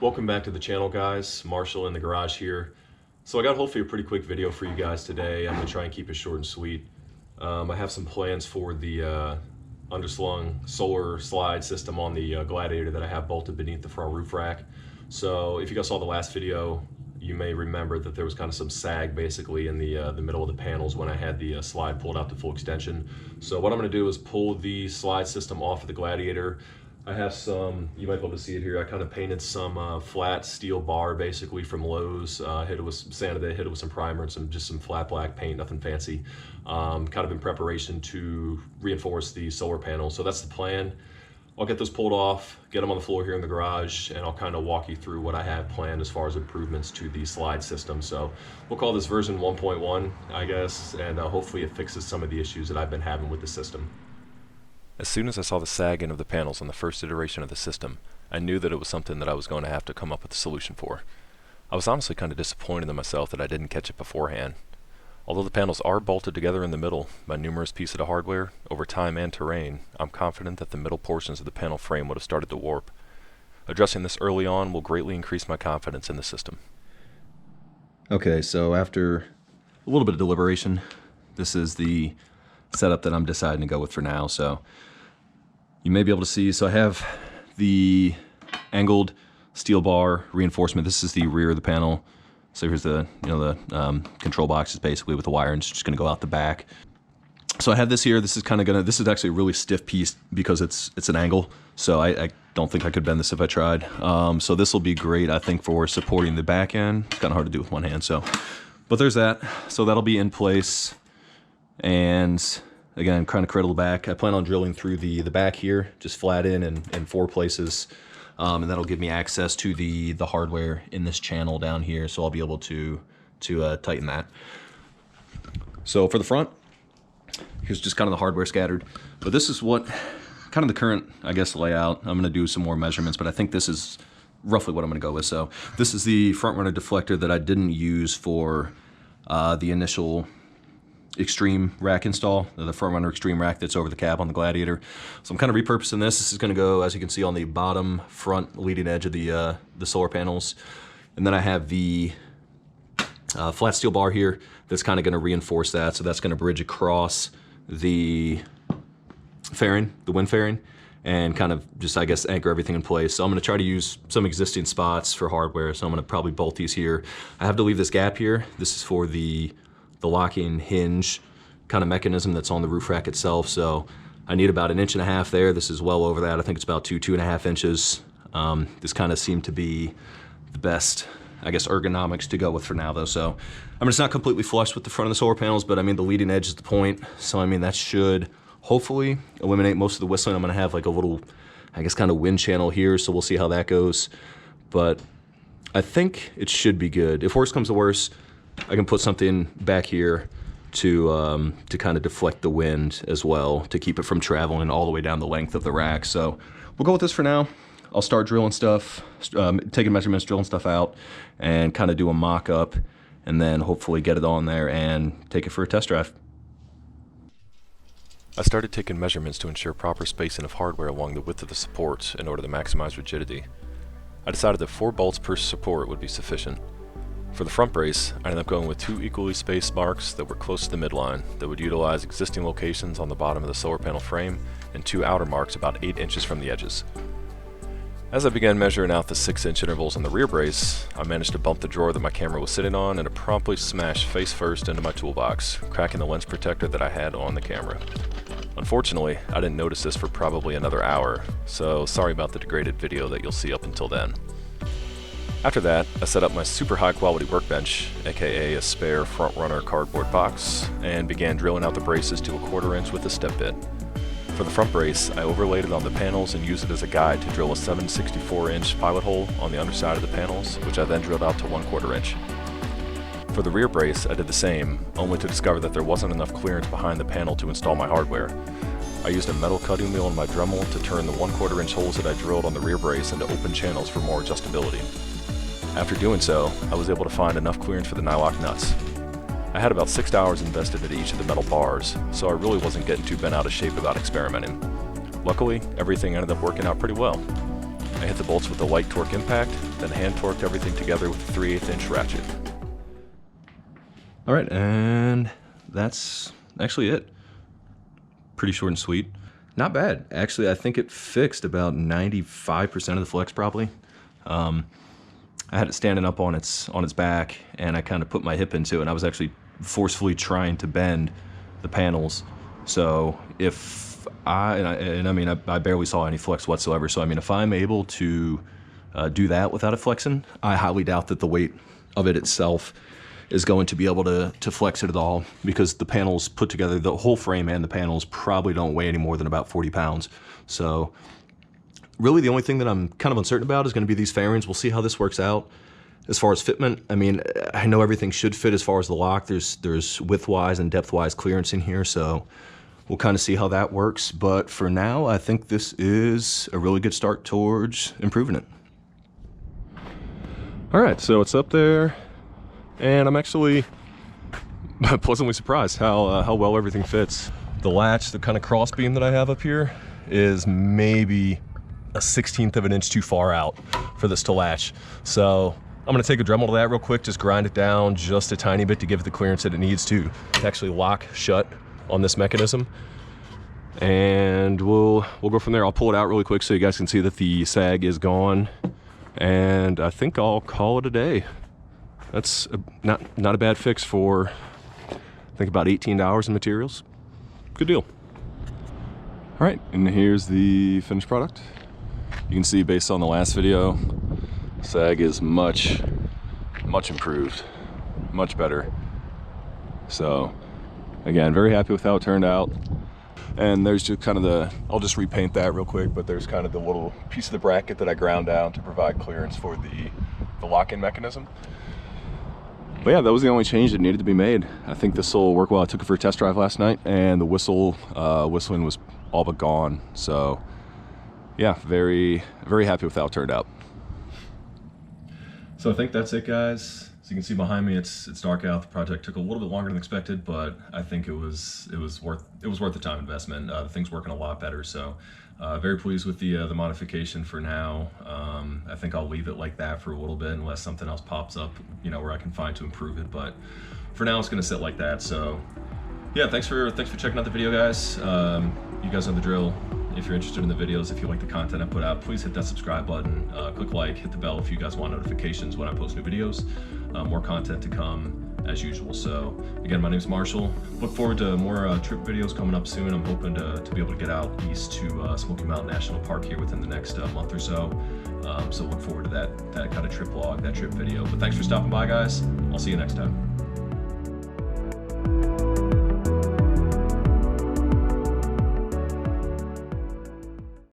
Welcome back to the channel, guys. Marshall in the garage here. So I got hopefully a pretty quick video for you guys today. I'm gonna try and keep it short and sweet. I have some plans for the underslung solar slide system on the Gladiator that I have bolted beneath the front roof rack. So if you guys saw the last video, you may remember that there was kind of some sag basically in the middle of the panels when I had the slide pulled out to full extension. So what I'm gonna do is pull the slide system off of the Gladiator. I have some, you might be able to see it here, I kind of painted some flat steel bar basically from Lowe's, hit it with sanded it, hit it with some primer and some flat black paint, nothing fancy, kind of in preparation to reinforce the solar panel. So that's the plan. I'll get those pulled off, get them on the floor here in the garage, and I'll kind of walk you through what I have planned as far as improvements to the slide system. So we'll call this version 1.1, I guess, and hopefully it fixes some of the issues that I've been having with the system. As soon as I saw the sagging of the panels on the first iteration of the system, I knew that it was something that I was going to have to come up with a solution for. I was honestly kind of disappointed in myself that I didn't catch it beforehand. Although the panels are bolted together in the middle by numerous pieces of hardware, over time and terrain, I'm confident that the middle portions of the panel frame would have started to warp. Addressing this early on will greatly increase my confidence in the system. Okay, so after a little bit of deliberation, this is the setup that I'm deciding to go with for now. So you may be able to see, so I have the angled steel bar reinforcement. This is the rear of the panel. So here's the, control box is basically with the wire and it's just gonna go out the back. So I have this here. This is this is actually a really stiff piece because it's an angle. So I don't think I could bend this if I tried. So this will be great, I think, for supporting the back end. It's kind of hard to do with one hand, but there's that. So that'll be in place. And again, kind of cradle back. I plan on drilling through the back here, just flat in 4 places. And that'll give me access to the hardware in this channel down here. So I'll be able to tighten that. So for the front, here's just kind of the hardware scattered. But this is what, kind of the current, I guess, layout. I'm gonna do some more measurements, but I think this is roughly what I'm gonna go with. So this is the front runner deflector that I didn't use for the initial Extreme rack install, the front runner Extreme rack that's over the cab on the Gladiator. So I'm kind of repurposing this. This is going to go, as you can see, on the bottom front leading edge of the solar panels. And then I have the flat steel bar here that's kind of going to reinforce that. So that's going to bridge across the fairing, the wind fairing, and kind of just, I guess, anchor everything in place. So I'm going to try to use some existing spots for hardware. So I'm going to probably bolt these here. I have to leave this gap here. This is for the locking hinge kind of mechanism that's on the roof rack itself. So I need about 1.5 inches there. This is well over that. I think it's about 2.5 inches. This kind of seemed to be the best, I guess, ergonomics to go with for now though. So I mean, it's not completely flush with the front of the solar panels, but I mean, the leading edge is the point. So I mean, that should hopefully eliminate most of the whistling. I'm gonna have like a little, I guess, kind of wind channel here. So we'll see how that goes. But I think it should be good. If worse comes to worse, I can put something back here to kind of deflect the wind as well, to keep it from traveling all the way down the length of the rack. So we'll go with this for now. I'll start drilling stuff, taking measurements, drilling stuff out, and kind of do a mock-up, and then hopefully get it on there and take it for a test drive. I started taking measurements to ensure proper spacing of hardware along the width of the supports in order to maximize rigidity. I decided that 4 bolts per support would be sufficient. For the front brace, I ended up going with 2 equally spaced marks that were close to the midline that would utilize existing locations on the bottom of the solar panel frame, and 2 outer marks about 8 inches from the edges. As I began measuring out the 6-inch intervals on the rear brace, I managed to bump the drawer that my camera was sitting on, and it promptly smashed face first into my toolbox, cracking the lens protector that I had on the camera. Unfortunately, I didn't notice this for probably another hour, so sorry about the degraded video that you'll see up until then. After that, I set up my super high quality workbench, aka a spare front runner cardboard box, and began drilling out the braces to 1/4 inch with a step bit. For the front brace, I overlaid it on the panels and used it as a guide to drill a 7/64-inch pilot hole on the underside of the panels, which I then drilled out to 1/4 inch. For the rear brace, I did the same, only to discover that there wasn't enough clearance behind the panel to install my hardware. I used a metal cutting wheel on my Dremel to turn the 1/4 inch holes that I drilled on the rear brace into open channels for more adjustability. After doing so, I was able to find enough clearance for the nylock nuts. I had about 6 hours invested into each of the metal bars, so I really wasn't getting too bent out of shape about experimenting. Luckily, everything ended up working out pretty well. I hit the bolts with a light torque impact, then hand torqued everything together with a 3/8 inch ratchet. All right, and that's actually it. Pretty short and sweet. Not bad. Actually, I think it fixed about 95% of the flex probably. I had it standing up on its back, and I kind of put my hip into it, and I was actually forcefully trying to bend the panels. So if I barely saw any flex whatsoever. So I mean, if I'm able to do that without it flexing, I highly doubt that the weight of it itself is going to be able to flex it at all, because the panels put together, the whole frame and the panels probably don't weigh any more than about 40 pounds. So really the only thing that I'm kind of uncertain about is going to be these fairings. We'll see how this works out. As far as fitment, I mean, I know everything should fit as far as the lock. There's width-wise and depth-wise clearance in here, so we'll kind of see how that works. But for now, I think this is a really good start towards improving it. All right, so it's up there, and I'm actually pleasantly surprised how well everything fits. The latch, the kind of cross beam that I have up here, is maybe a 1/16 of an inch too far out for this to latch. So I'm gonna take a Dremel to that real quick, just grind it down just a tiny bit to give it the clearance that it needs to actually lock shut on this mechanism. And we'll go from there. I'll pull it out really quick so you guys can see that the sag is gone. And I think I'll call it a day. That's not a bad fix for, I think, about $18 in materials. Good deal. All right, and here's the finished product. You can see based on the last video, sag is much improved, much better. So again, very happy with how it turned out. And there's just kind of I'll just repaint that real quick, but there's kind of the little piece of the bracket that I ground down to provide clearance for the lock-in mechanism. But yeah, that was the only change that needed to be made. I think this will work well. I took it for a test drive last night, and the whistling was all but gone. So yeah, very happy with how it turned out. So I think that's it, guys. As you can see behind me, it's dark out. The project took a little bit longer than expected, but I think it was worth the time investment. The thing's working a lot better, so very pleased with the modification for now. I think I'll leave it like that for a little bit unless something else pops up, you know, where I can find to improve it. But for now, it's going to sit like that. So yeah, thanks for checking out the video, guys. You guys know the drill. If you're interested in the videos, if you like the content I put out, please hit that subscribe button, click like, hit the bell if you guys want notifications when I post new videos. More content to come as usual. So again, my name is Marshall. Look forward to more trip videos coming up soon. I'm hoping to be able to get out east to Smoky Mountain National Park here within the next month or so. So look forward to that kind of trip vlog, that trip video. But thanks for stopping by, guys. I'll see you next time.